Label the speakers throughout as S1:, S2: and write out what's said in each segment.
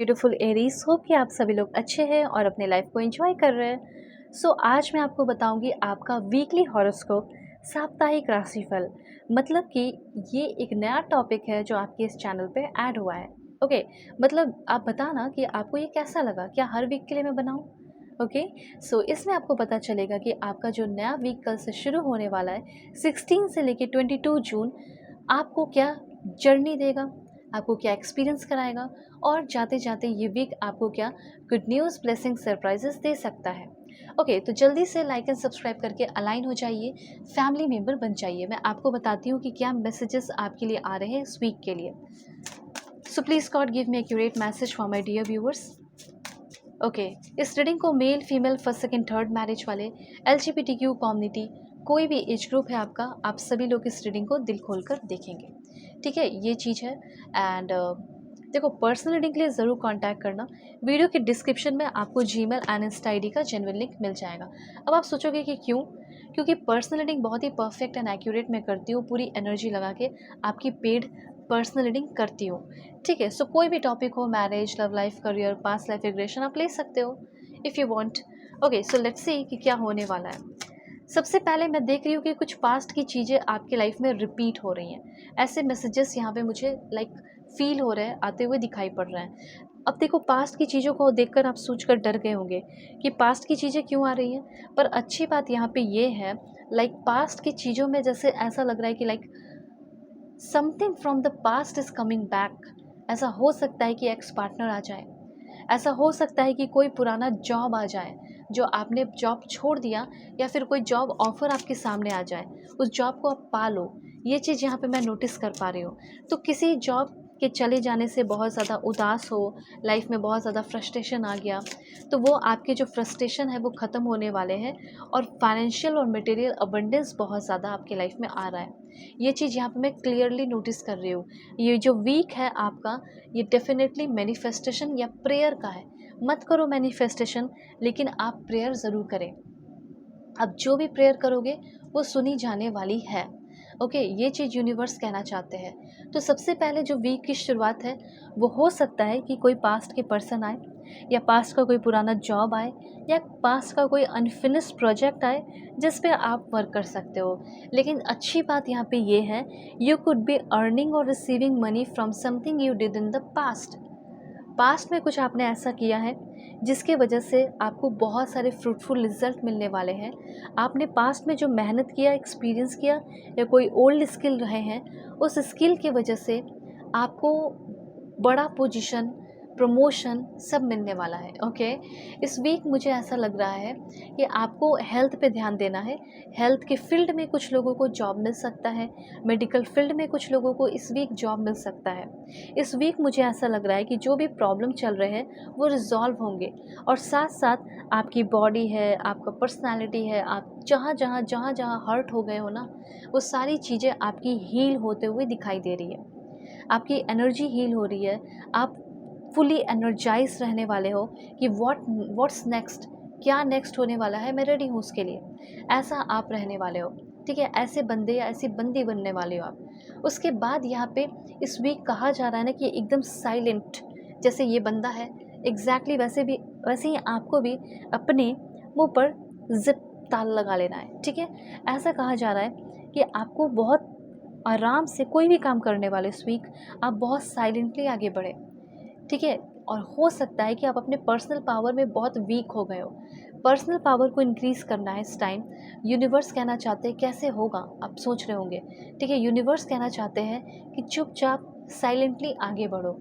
S1: Beautiful Aries, hope कि आप सभी लोग अच्छे हैं और अपने लाइफ को एंजॉय कर रहे हैं। आज मैं आपको बताऊंगी आपका वीकली हॉरोस्कोप, साप्ताहिक राशिफल। मतलब कि ये एक नया टॉपिक है जो आपके इस चैनल पे ऐड हुआ है। ओके, मतलब आप बताना कि आपको ये कैसा लगा, क्या हर वीक के लिए मैं बनाऊं? ओके, इसमें आपको पता चलेगा कि आपका जो नया वीक कल से शुरू होने वाला है 16 से लेके 22 जून, आपको क्या जर्नी देगा, आपको क्या एक्सपीरियंस कराएगा, और जाते जाते ये वीक आपको क्या गुड न्यूज़, ब्लेसिंग, सरप्राइजेस दे सकता है। ओके, तो जल्दी से लाइक एंड सब्सक्राइब करके अलाइन हो जाइए, फैमिली मेम्बर बन जाइए। मैं आपको बताती हूँ कि क्या मैसेजेस आपके लिए आ रहे हैं इस वीक के लिए। So please god give me accurate message for my dear viewers. Okay, इस रीडिंग को male, female, first, second, third marriage वाले, LGBTQ कम्युनिटी, कोई भी एज ग्रुप है आपका, आप सभी लोग इस रीडिंग को दिल खोल कर देखेंगे। ठीक है, ये चीज़ है। एंड देखो, पर्सनल रीडिंग के लिए ज़रूर कांटेक्ट करना। वीडियो के डिस्क्रिप्शन में आपको जीमेल एंड इंस्टा ID का जेन्युइन लिंक मिल जाएगा। अब आप सोचोगे कि क्यों? क्योंकि पर्सनल रीडिंग बहुत ही परफेक्ट एंड एक्यूरेट मैं करती हूँ, पूरी एनर्जी लगा के आपकी पेड पर्सनल रीडिंग करती हूँ। ठीक है, कोई भी टॉपिक हो, marriage, love life, career, past life regression, आप ले सकते हो if you want. Okay, let's see कि क्या होने वाला है। सबसे पहले मैं देख रही हूँ कि कुछ पास्ट की चीज़ें आपके लाइफ में रिपीट हो रही हैं। ऐसे मैसेजेस यहाँ पे मुझे फील हो रहे हैं, आते हुए दिखाई पड़ रहे हैं। अब देखो, पास्ट की चीज़ों को देखकर आप सोच कर डर गए होंगे कि पास्ट की चीज़ें क्यों आ रही हैं, पर अच्छी बात यहाँ पे ये है, पास्ट की चीज़ों में जैसे ऐसा लग रहा है कि something from the past is coming back. ऐसा हो सकता है कि एक्स पार्टनर आ जाए, ऐसा हो सकता है कि कोई पुराना जॉब आ जाए जो आपने जॉब छोड़ दिया, या फिर कोई जॉब ऑफर आपके सामने आ जाए, उस जॉब को आप पा लो। ये चीज़ यहाँ पे मैं नोटिस कर पा रही हूँ। तो किसी जॉब के चले जाने से बहुत ज़्यादा उदास हो, लाइफ में बहुत ज़्यादा फ्रस्ट्रेशन आ गया, तो वो आपके जो फ्रस्ट्रेशन है वो ख़त्म होने वाले हैं, और फाइनेंशियल और मटेरियल अबंडेंस बहुत ज़्यादा आपके लाइफ में आ रहा है। ये चीज़ यहाँ पे मैं क्लियरली नोटिस कर रही हूँ। ये जो वीक है आपका, ये डेफिनेटली मैनिफेस्टेशन या प्रेयर का है। मत करो मैनिफेस्टेशन, लेकिन आप प्रेयर ज़रूर करें। अब जो भी प्रेयर करोगे वो सुनी जाने वाली है। ओके, ये चीज़ यूनिवर्स कहना चाहते हैं। तो सबसे पहले जो वीक की शुरुआत है, वो हो सकता है कि कोई पास्ट के पर्सन आए, या पास्ट का कोई पुराना जॉब आए, या पास्ट का कोई अनफिनिश्ड प्रोजेक्ट आए जिस पे आप वर्क कर सकते हो। लेकिन अच्छी बात यहाँ पे ये है, यू कुड बी अर्निंग और receiving money from something you did in the past. Past में कुछ आपने ऐसा किया है जिसके वजह से आपको बहुत सारे फ्रूटफुल रिजल्ट मिलने वाले हैं। आपने पास्ट में जो मेहनत किया, एक्सपीरियंस किया, या कोई ओल्ड स्किल रहे हैं, उस स्किल की वजह से आपको बड़ा पोजीशन, प्रमोशन सब मिलने वाला है। ओके, इस वीक मुझे ऐसा लग रहा है कि आपको हेल्थ पे ध्यान देना है। हेल्थ के फील्ड में कुछ लोगों को जॉब मिल सकता है, मेडिकल फील्ड में कुछ लोगों को इस वीक जॉब मिल सकता है। इस वीक मुझे ऐसा लग रहा है कि जो भी प्रॉब्लम चल रहे हैं वो रिजॉल्व होंगे, और साथ साथ आपकी बॉडी है, आपका पर्सनालिटी है, आप जहाँ जहाँ जहाँ जहाँ हर्ट हो गए हो ना, वो सारी चीज़ें आपकी हील होते हुए दिखाई दे रही है। आपकी एनर्जी हील हो रही है। आप फुली एनर्जाइज रहने वाले हो कि व्हाट्स नेक्स्ट, क्या नेक्स्ट होने वाला है, मैं रेडी हूँ उसके लिए, ऐसा आप रहने वाले हो। ठीक है, ऐसे बंदे या ऐसी बंदी बनने वाले हो आप। उसके बाद यहाँ पे इस वीक कहा जा रहा है ना कि एकदम साइलेंट, जैसे ये बंदा है एग्जैक्टली वैसे ही आपको भी अपने मुंह पर जिप ताल लगा लेना है। ठीक है, ऐसा कहा जा रहा है कि आपको बहुत आराम से कोई भी काम करने वाले इस वीक आप बहुत साइलेंटली आगे बढ़े। ठीक है, और हो सकता है कि आप अपने पर्सनल पावर में बहुत वीक हो गए हो। पर्सनल पावर को इंक्रीज़ करना है इस टाइम। यूनिवर्स कहना चाहते हैं, कैसे होगा आप सोच रहे होंगे। ठीक है, यूनिवर्स कहना चाहते हैं कि चुपचाप साइलेंटली आगे बढ़ो।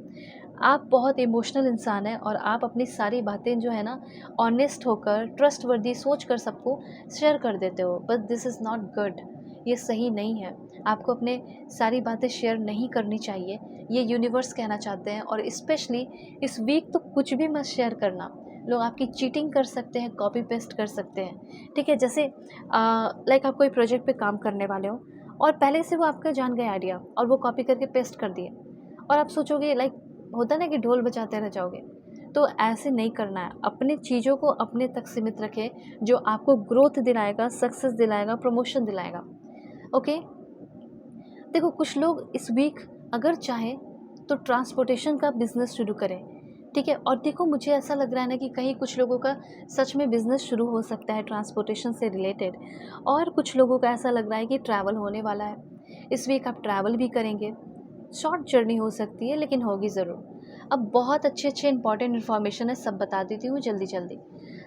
S1: आप बहुत इमोशनल इंसान हैं, और आप अपनी सारी बातें जो है ना, ऑनेस्ट होकर, ट्रस्टवर्दी सोच कर सबको शेयर कर देते हो, but this is not good. ये सही नहीं है। आपको अपने सारी बातें शेयर नहीं करनी चाहिए, ये यूनिवर्स कहना चाहते हैं। और स्पेशली इस वीक तो कुछ भी मत शेयर करना। लोग आपकी चीटिंग कर सकते हैं, कॉपी पेस्ट कर सकते हैं। ठीक है, जैसे आप कोई प्रोजेक्ट पे काम करने वाले हो, और पहले से वो आपका जान गए आइडिया, और वो कॉपी करके पेस्ट कर दिए, और आप सोचोगे होता है ना कि ढोल बजाते रह जाओगे। तो ऐसे नहीं करना है। अपनी चीज़ों को अपने तक सीमित रखें, जो आपको ग्रोथ दिलाएगा, सक्सेस दिलाएगा, प्रमोशन दिलाएगा। ओके, देखो, कुछ लोग इस वीक अगर चाहें तो ट्रांसपोर्टेशन का बिजनेस शुरू करें। ठीक है। और देखो मुझे ऐसा लग रहा है ना कि कहीं कुछ लोगों का सच में बिज़नेस शुरू हो सकता है ट्रांसपोर्टेशन से रिलेटेड, और कुछ लोगों का ऐसा लग रहा है कि ट्रैवल होने वाला है। इस वीक आप ट्रैवल भी करेंगे। शॉर्ट जर्नी हो सकती है लेकिन होगी ज़रूर। अब बहुत अच्छे-अच्छे इंपॉर्टेंट इन्फॉर्मेशन है, सब बता देती हूँ जल्दी-जल्दी।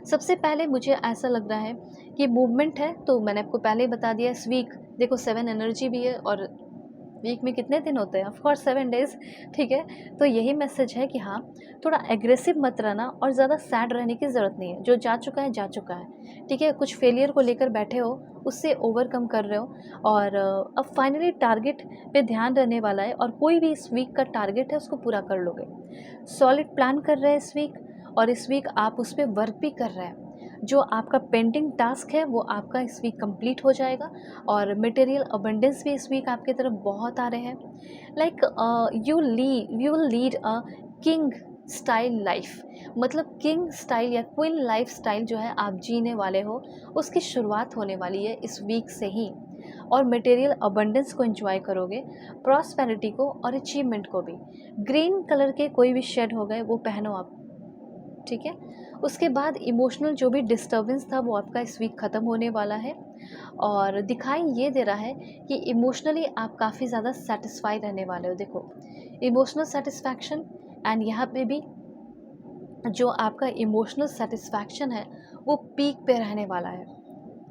S1: सबसे पहले मुझे ऐसा लग रहा है कि मूवमेंट है, तो मैंने आपको पहले ही बता दिया इस वीक देखो 7 एनर्जी भी है, और वीक में कितने दिन होते हैं? ऑफ कोर्स 7 डेज़, ठीक है? तो यही मैसेज है कि हाँ, थोड़ा एग्रेसिव मत रहना और ज़्यादा सैड रहने की ज़रूरत नहीं है। जो जा चुका है, जा चुका है, ठीक है? कुछ फेलियर को लेकर बैठे हो, उससे ओवरकम कर रहे हो, और अब फाइनली टारगेट पे ध्यान रहने वाला है, और कोई भी इस वीक का टारगेट है उसको पूरा कर लोगे। सॉलिड प्लान कर रहे हैं इस वीक, और इस वीक आप उस पे वर्क भी कर रहे हैं। जो आपका पेंडिंग टास्क है वो आपका इस वीक कंप्लीट हो जाएगा, और मटेरियल अबंडेंस भी इस वीक आपके तरफ बहुत आ रहे हैं। Like you will lead a king style life, मतलब किंग स्टाइल या क्वीन लाइफ स्टाइल जो है आप जीने वाले हो, उसकी शुरुआत होने वाली है इस वीक से ही। और मटेरियल अबंडेंस को एंजॉय करोगे, प्रॉस्पेरिटी को और अचीवमेंट को भी। ग्रीन कलर के कोई भी शेड हो गए वो पहनो आप, ठीक है? उसके बाद इमोशनल जो भी डिस्टर्बेंस था वो आपका इस वीक ख़त्म होने वाला है, और दिखाई ये दे रहा है कि इमोशनली आप काफ़ी ज़्यादा सैटिस्फाई रहने वाले हो। देखो, इमोशनल सैटिस्फैक्शन, एंड यहाँ पे भी जो आपका इमोशनल सैटिस्फैक्शन है वो पीक पे रहने वाला है।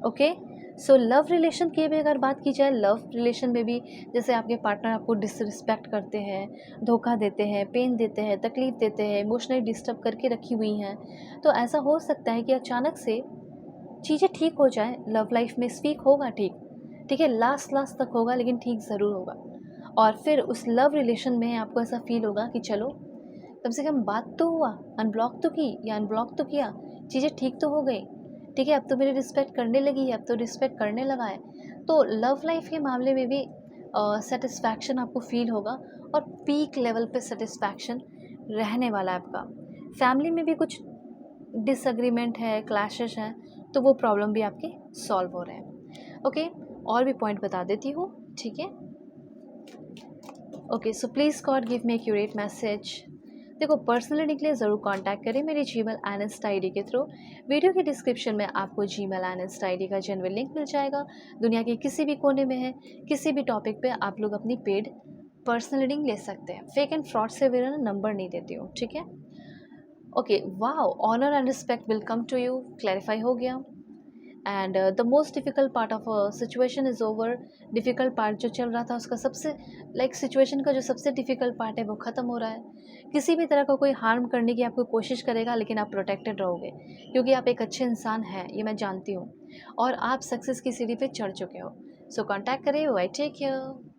S1: ओके। सो लव रिलेशन की भी अगर बात की जाए, लव रिलेशन में भी जैसे आपके पार्टनर आपको डिसरिस्पेक्ट करते हैं, धोखा देते हैं, पेन देते हैं, तकलीफ़ देते हैं, इमोशनली डिस्टर्ब करके रखी हुई हैं, तो ऐसा हो सकता है कि अचानक से चीज़ें ठीक हो जाएं लव लाइफ में। इस वीक होगा ठीक, ठीक है? लास्ट लास्ट तक होगा लेकिन ठीक ज़रूर होगा। और फिर उस लव रिलेशन में आपको ऐसा फील होगा कि चलो कम से कम बात तो हुआ, अनब्लॉक तो की या अनब्लॉक तो किया, चीज़ें ठीक तो हो गई, ठीक है? अब तो मेरी रिस्पेक्ट करने लगी है, अब तो रिस्पेक्ट करने लगा है। तो लव लाइफ के मामले में भी सेटिस्फैक्शन आपको फ़ील होगा, और पीक लेवल पे सेटिस्फैक्शन रहने वाला है आपका। फैमिली में भी कुछ डिसएग्रीमेंट है, क्लैशेस हैं, तो वो प्रॉब्लम भी आपके सॉल्व हो रहे हैं। ओके, और भी पॉइंट बता देती हूँ, ठीक है? Okay, so please god give me accurate message. देखो, पर्सनल रीडिंग के लिए ज़रूर कांटेक्ट करें मेरी जीमेल एनएस्ट आईडी के थ्रू। वीडियो के डिस्क्रिप्शन में आपको जीमेल एनएस्ट आईडी का जेन्युइन लिंक मिल जाएगा। दुनिया के किसी भी कोने में है, किसी भी टॉपिक पे आप लोग अपनी पेड पर्सनल रीडिंग ले सकते हैं। फेक एंड फ्रॉड से मेरा नंबर नहीं देती हूँ, ठीक है? Okay, wow, honour and respect will come to you, clarify हो गया। And the most difficult part of situation is over. Difficult part जो चल रहा था उसका सबसे सिचुएशन का जो सबसे डिफ़िकल्ट पार्ट है वो ख़त्म हो रहा है। किसी भी तरह का कोई हार्म करने की आपको कोशिश करेगा लेकिन आप प्रोटेक्टेड रहोगे, क्योंकि आप एक अच्छे इंसान हैं, ये मैं जानती हूँ, और आप सक्सेस की सीढ़ी पे चढ़ चुके हो। सो कॉन्टैक्ट करें। I take care.